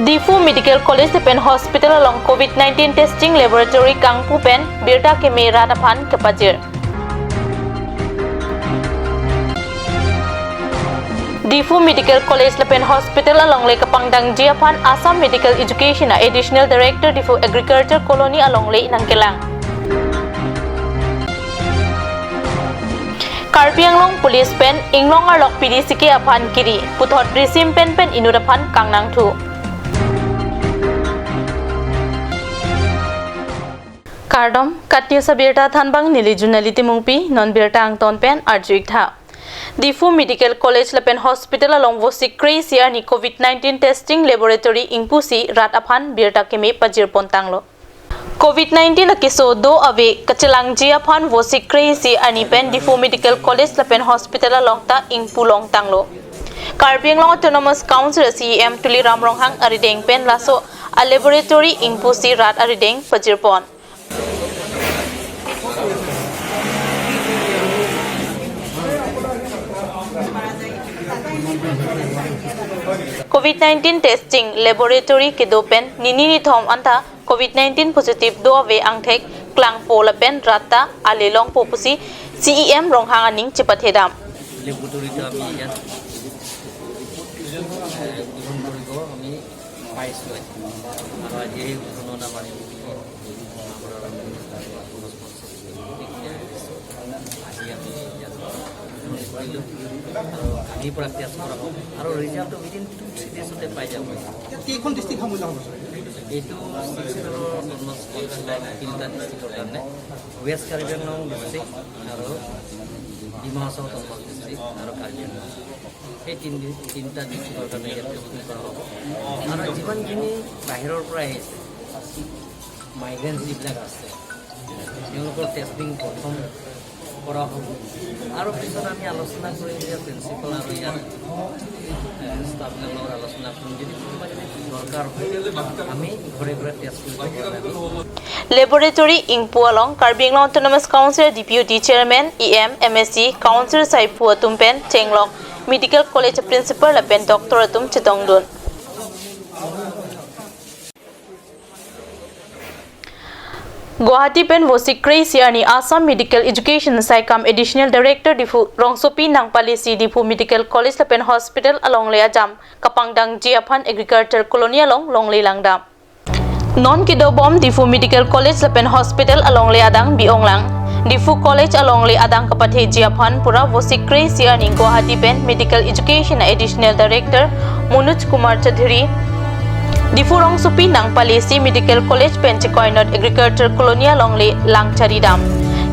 Difu Medical College Pen Hospital along COVID-19 testing laboratory Kangpu Pen Birta Kemi Radapan Kepajir. Difu Medical College Pen Hospital along Lake Pangdang Jiapan Assam Medical Education Additional Director Difu Agriculture Colony along Lake Nangkelang. Karbi Anglong Police Pen Inglong Arlok PDCK Apan Kiri Puthot Risim Pen Inudapan Kangnang Tu. Kardom Katnya Sabirta Thanbang Nili Junaliti Mungpi Non Birta Angton Pen Arjuik Tha. Difu Medical College Lepen Hospital along Vosik Crazy ni COVID-19 testing laboratory Ingpusi Rat Apan Birta Kemi Pajir Pontanglo. COVID-19 akiso do ave kacelang jiapan Vosik Crazy ani pen Difu Medical College Lepen Hospital along ta Ingpulong Tanglo. Karbi Anglong Autonomous Council CEM Tuli Ramronghang Arideng Pen laso a laboratory Ingpusi Rat Arideng Pajir Pon. COVID-19 testing laboratory ke dopen nini thom anta COVID-19 positive do ave angthek klang pola pen rata alelong popusi CEM ronghang aning chipathedam laboratory ka ami yan laboratory ko ami paislo aro je kono na mari আমি practice কৰাব আৰু result within 2-3 ডেজতে পাই যাব কেইখন district হামুলা হ'ব এইটো তিনিটা ডিস্ট্ৰিক্টৰ কাৰণে ৱেষ্ট কাৰ্বি আংলং ডিস্ট্ৰিক্ট আৰু ডিমা হাছাও ডিস্ট্ৰিক্ট আৰু কাৰ্বি আংলং এই তিনিটা ডিস্ট্ৰিক্টৰ কাৰণে ইয়াতে বুকিং কৰা হ'ব আৰু যিমানখিনি বাহিৰৰ পৰা আহিছে মাইগ্ৰেণ্ট যিবিলাক আছে তেওঁলোকৰ টেষ্টিং প্ৰথম কৰা হ'ব আৰু পিছত আমি আলোচনা কৰি দিয়া প্ৰিন্সিপাল আৰু ইয়াৰ ষ্টাফৰ লগত আলোচনা কৰিম যদি দৰকাৰ হয় আমি ঘৰে ঘৰে টেষ্ট কৰিব Laboratory Ingpu along Karbi Anglong Autonomous Council Deputy Chairman EM MSc Council Saipu Atumpen Chenglok Medical College Principal Lapen Dr. Atum Chitongdun. Guwahati Pen Vosik Crazy ani Assam Medical Education Saikam Additional Director Difu Rongsopi Nang Policy Difu Medical College Pen Hospital along Lea Jam Kapangdang Jiapan Agriculture Colony along Longley Langdam. Non Kido Bom Difu Medical College Pen Hospital along Lea Dang Bionglang. Difu College along Lea Adang Kapathe Jiapan Pura Vosik Crazy ani Guwahati Pen Medical Education Additional Director Munuj Kumar Chaudhary Difu Rongsopi Nang Policy Medical College Penchikoinot Agriculture Colony Longley Langchari Dam.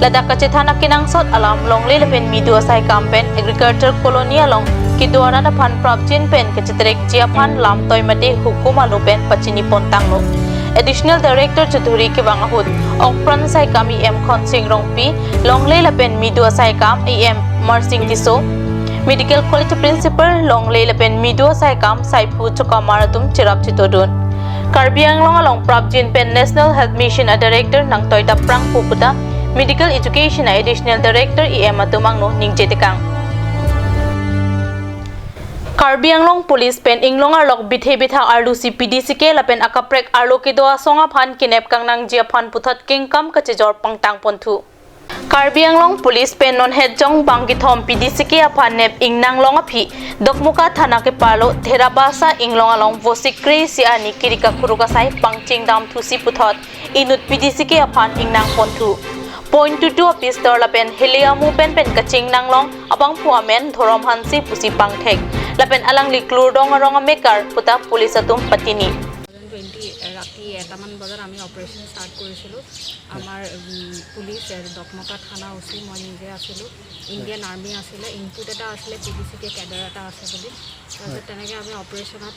Ladak Kachethana Kinang Sot Alam Longley Lepen Midu Sai Kampen Agriculture Colony along Kidwara na Pan Prabjin Pen Kachetrek Jiapan Lam Toymate Hukuma Lupen Pachini Pontanglo. Additional Director Chaudhary Kibangahut Okpran Sai Kam EM Khonsing Rongpi Longley Lepen Midu Sai Kam EM Marsing Tiso Medical College Principal Longley Lepen Midu Saikam Saipu Chokamaratum Chirap Chitodun. Karbi Anglong along Prabjin Pen National Health Mission Director Nang Toita Prang Puputa Medical Education Additional Director EM Atumangno Ningjetekang. Karbi Anglong Police Pen Inglong Arlok Bithe Bitha Arlusi PDCK Lapen Akaprek Arloke Doa Songa Phan Kinep Kang Nang Jiapan Puthot Kingkam Kachejor Pangtang Ponthu. Karbi Anglong Police Pen non Hedjong Bangkithom PDCK Apan Nep Ingnang Long Aphi Dokmuka Thana ke Palo Therabasa Inglong along Vosik Crazy ani Kirika Kurukasai Pangching Dam Thusi Puthot Inut PDCK Apan Ingnang Ponthu. Point to 2 Pistor Lapen Heliamu Pen Kaching Nanglong Abang Puamen Thorom Hansi Pusi Pangthek Lapen Alang Liklur Ronga Mekar Puta Police Atum Patini. ৰাতি এটামান বজাত আমি operation start কৰিছিলোঁ আমাৰ police দকমকা থানা ওচি মই নিজে আছিলোঁ ইণ্ডিয়ান আৰ্মি আছিলে ইনপুট এটা আছিলে PDCK কেডাৰ এটা আছে বুলি তাৰপিছত তেনেকৈ আমি অপাৰেশ্যনত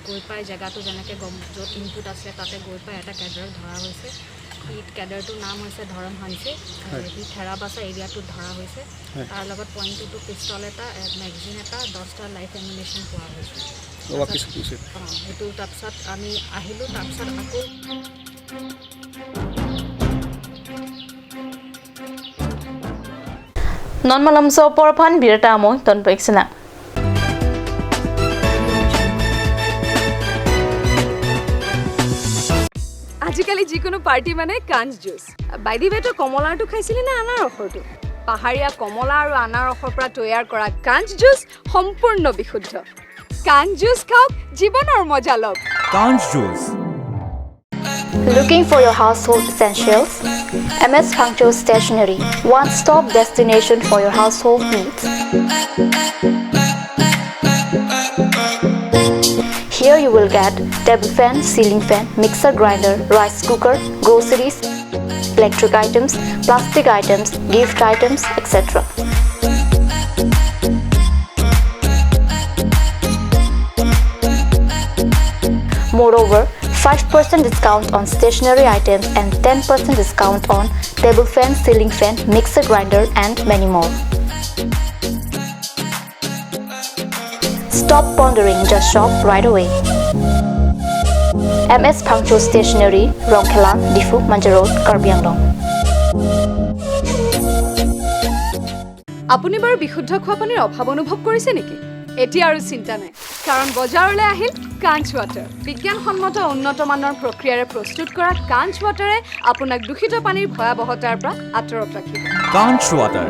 গৈ পাই জেগাটো যেনেকৈ য'ত ইনপুট আছিলে তাতে গৈ পাই এটা কেডাৰক ধৰা হৈছে সি কেডাৰটোৰ নাম হৈছে ধৰম হানছে সি থেৰাবাছা এৰিয়াটোত ধৰা হৈছে তাৰ লগত .22 পিষ্টল এটা মেগজিন এটা 10টা লাইফ এমিনেশ্যন পোৱা হৈছে সেইটো তাৰপিছত আমি আহিলোঁ তাৰপিছত আকৌ Non malam so porpan birta mo ton peksena. আজিকালি যিকোনো পাৰ্টি মানে কাঞ্চ জুচ বাই দি ৱে তই কমলাৰটো খাইছিলি নে আনাৰসৰটো পাহাৰীয়া কমলা আৰু আনাৰসৰ পৰা তৈয়াৰ কৰা কাঞ্চ জুচ সম্পূৰ্ণ বিশুদ্ধ কাঞ্চ জুচ খাওক জীৱনৰ মজা লওক Kanj Juice. Looking for your household essentials? MS Puncto Stationery, one-stop destination for your household needs. Here you will get table fan, ceiling fan, mixer grinder, rice cooker, groceries, electric items, plastic items, gift items, etc. Moreover, 5% discount on stationery items and 10% discount on table fan, ceiling fan, mixer grinder and many more. Stop pondering, just shop right away. MS Puncto Stationery, Rongkhelang, Difu, Manja Road, Karbi Anglong. আপুনি বাৰু বিশুদ্ধ খোৱা পানীৰ অভাৱ অনুভৱ কৰিছে নেকি এতিয়া আৰু চিন্তা নাই কাৰণ বজাৰলৈ আহিল কাঞ্চ ৱাটাৰ বিজ্ঞানসন্মত উন্নত মানৰ প্ৰক্ৰিয়াৰে প্ৰস্তুত কৰা কাঞ্চ ৱাটাৰে আপোনাক দূষিত পানীৰ ভয়াৱহতাৰ পৰা আঁতৰত ৰাখিব Kanj Water.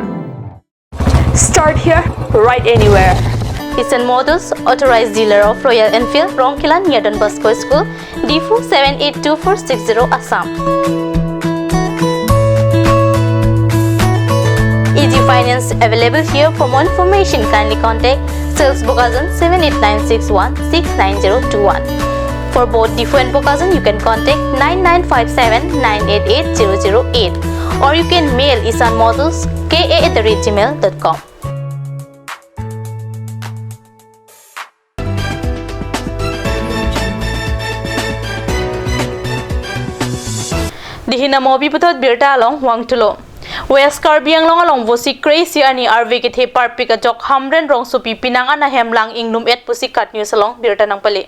Start here, right anywhere. Eastern Models, authorized dealer of Royal Enfield, Rongkhelang near Don Bosco School, Difu 782460 Assam. Easy finance available here. For more information, kindly contact Sales Bokazan 78961690021. For both Difu and Bokazan, you can contact 9957988008 or you can mail isanmodels@gmail.com. Dihina mobi putot birta along wangtulo. West Karbi Anglong along vosi crazy ani RV ke the parpika jok hamren rong sopi pinang ana hemlang ingnum et pusikat news along birta nang pali.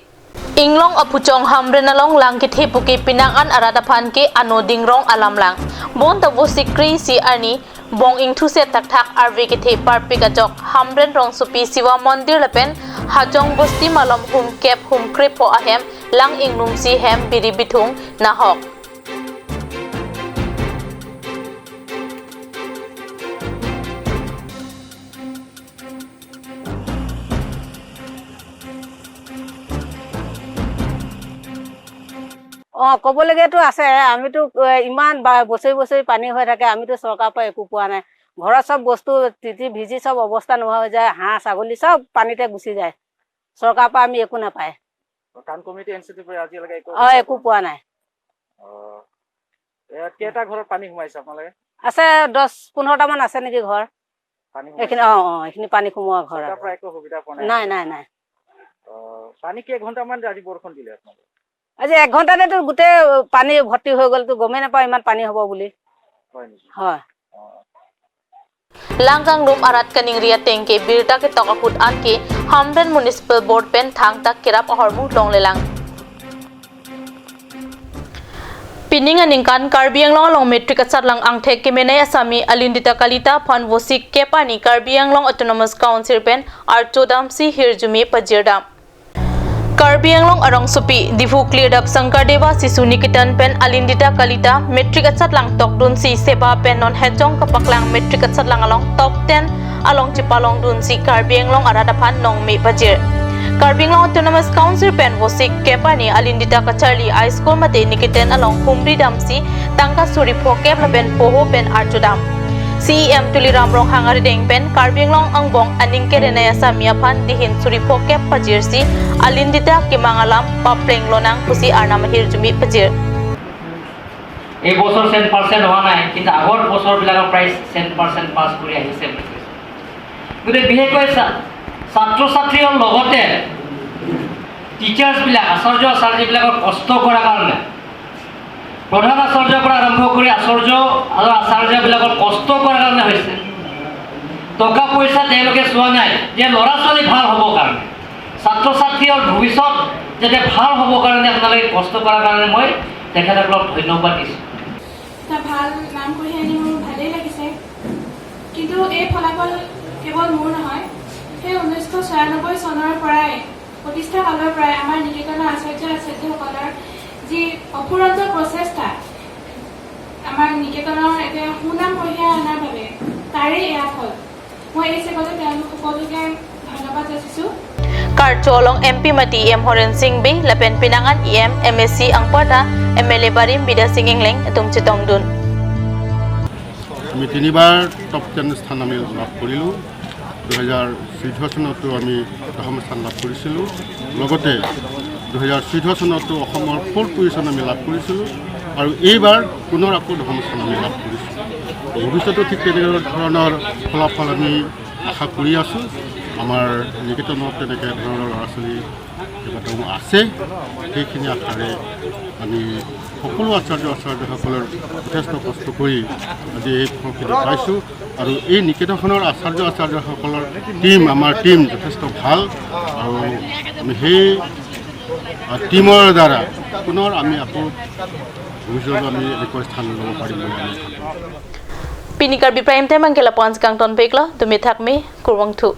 Inglong apuchong hamren along lang ke the puki pinang an arada phan ke anoding rong alam lang. Bon ta vosi crazy ani bong ing thu se tak thak RV ke the parpika jok hamren rong sopi siwa mondir lapen hajong bosti malom hum kep hum krip ho ahem lang ingnum si hem biri bithung nahok. ক'বলগীয়াতো আছে আমিতো ইমান বছৰি বছৰি পানী হৈ থাকে আমিতো চৰকাৰৰ পৰা একো পোৱা নাই ঘৰৰ সব বস্তু তিতি ভিজি সব অৱস্থা নোহোৱা হৈ যায় হাঁহ ছাগলী সব পানীতে গুচি যায় চৰকাৰৰ পৰা আমি একো নাপায় টাউন কমিটি এনচিটি পৰা আজিলৈকে একো পোৱা নাই কেইটা ঘৰত পানী সোমাইছে আপোনালোকে আছে 10-15টা মান আছে নেকি ঘৰ এইখিনি এইখিনি পানী সোমোৱা ঘৰ একো সুবিধা পোৱা নাই নাই নাই পানী কেইঘণ্টামান আজি বৰষুণ দিলে আপোনালোকে আজি 1 ঘণ্টাতেতো গোটেই পানী ভৰ্তি হৈ গ'ল তো গমেই নাপাওঁ ইমান পানী হ'ব বুলি হয় Langgang room arat kaning ria tengke birta ke tokaput anke Hamden Municipal Board pen thang tak kirap ahormu longlelang. Pining aningkan Karbi Anglong along metric atsat lang ang thek kemenai asami alindita kalita phan vosik kepani Karbi Anglong Autonomous Council pen archodam si hirjumi pajirdam. Karbi Anglong arong supi difu cleared up Sangkardeva Sisu Nikitan pen alindita kalita metric atsat lang tokdun si seba pen non hejong kapaklang metric atsat lang along top 10 along chipalong dun si Karbi Anglong aradapan nong me pajir. Karbi Anglong Autonomous Council pen vosik kepani alindita kacharli high school mate Nikitan along humri dam si tangka suri phokep la pen poho pen archodam. CEM tuliram rong hangari deng pen Karbi Anglong angbong aning kerenaya samia phan dihin suri phokep pajir si alindita kimangalam papleng lonang pusi arnam hirjumi pajir. এই বছৰ 100% হোৱা নাই কিন্তু আগৰ বছৰবিলাকৰ price 100% পাছ কৰি আহিছে গতিকে বিশেষকৈ ছাত্ৰ ছাত্ৰীৰ লগতে টিচাৰ্ছবিলাক আচাৰ্যবিলাকৰ কষ্ট কৰাৰ কাৰণে প্ৰধান আচাৰ্যৰ পৰা আৰম্ভ কৰি আচাৰ্য আৰু আচাৰ্যবিলাকৰ কষ্ট কৰাৰ কাৰণে হৈছে টকা পইচা তেওঁলোকে চোৱা নাই যে ল'ৰা ছোৱালী ভাল হ'ব কাৰণে ছাত্ৰ ছাত্ৰীৰ ভৱিষ্যত যাতে ভাল হ'ব কাৰণে আপোনালোকে কষ্ট কৰাৰ কাৰণে মই তেখেতসকলক ধন্যবাদ দিছোঁ ভাল নাম কঢ়িয়াই আনি মোৰ ভালেই লাগিছে কিন্তু এই ফলাফল কেৱল মোৰ নহয় সেই 1996 চনৰ পৰাই প্ৰতিষ্ঠা কালৰ পৰাই আমাৰ নিকেতনৰ আচাৰ্যসকলৰ যি অফুৰন্ত প্ৰচেষ্টা আমাৰ নিকেতনৰ এতিয়া সুনাম কঢ়িয়াই অনাৰ বাবে তাৰে এয়া ফল মই এই চেগতে তেওঁলোক সকলোকে ধন্যবাদ যাচিছোঁ Karjo along MP Mati EM Horen Singh Bay Lapen Pinangan EM MSc Angpata MLA Barim Bida Singing Leng Tum Chitong Dun আমি তিনিবাৰ টপ 10 স্থান আমি লাভ কৰিলোঁ 2014 চনতো আমি প্ৰথম স্থান লাভ কৰিছিলোঁ লগতে 2014 চনতো অসমৰ 4th পজিশ্যন আমি লাভ কৰিছিলোঁ আৰু এইবাৰ পুনৰ আকৌ প্ৰথম স্থান আমি লাভ কৰিছোঁ ভৱিষ্যতে ঠিক তেনেধৰণৰ ফলাফল আমি আশা কৰি আছোঁ আমাৰ নিকেতনত তেনেকৈ ধৰণৰ ল'ৰা ছোৱালী কেইবাটাও আছে সেইখিনি আশাৰে আমি সকলো আচাৰ্যসকলৰ যথেষ্ট কষ্ট কৰি আজি এই ফলখিনি পাইছোঁ আৰু এই নিকেতনখনৰ আচাৰ্যসকলৰ আমাৰ টীম যথেষ্ট ভাল আৰু আমি সেই টীমৰ দ্বাৰা পুনৰ আমি আকৌ ভৱিষ্যতে আমি এনেকুৱা স্থান ল'ব পাৰিম বুলি আমি ভাবোঁ Pinikar Bipra Time Angela Pons Kang Ton Pekla Dumi Thakme Kurwang Thu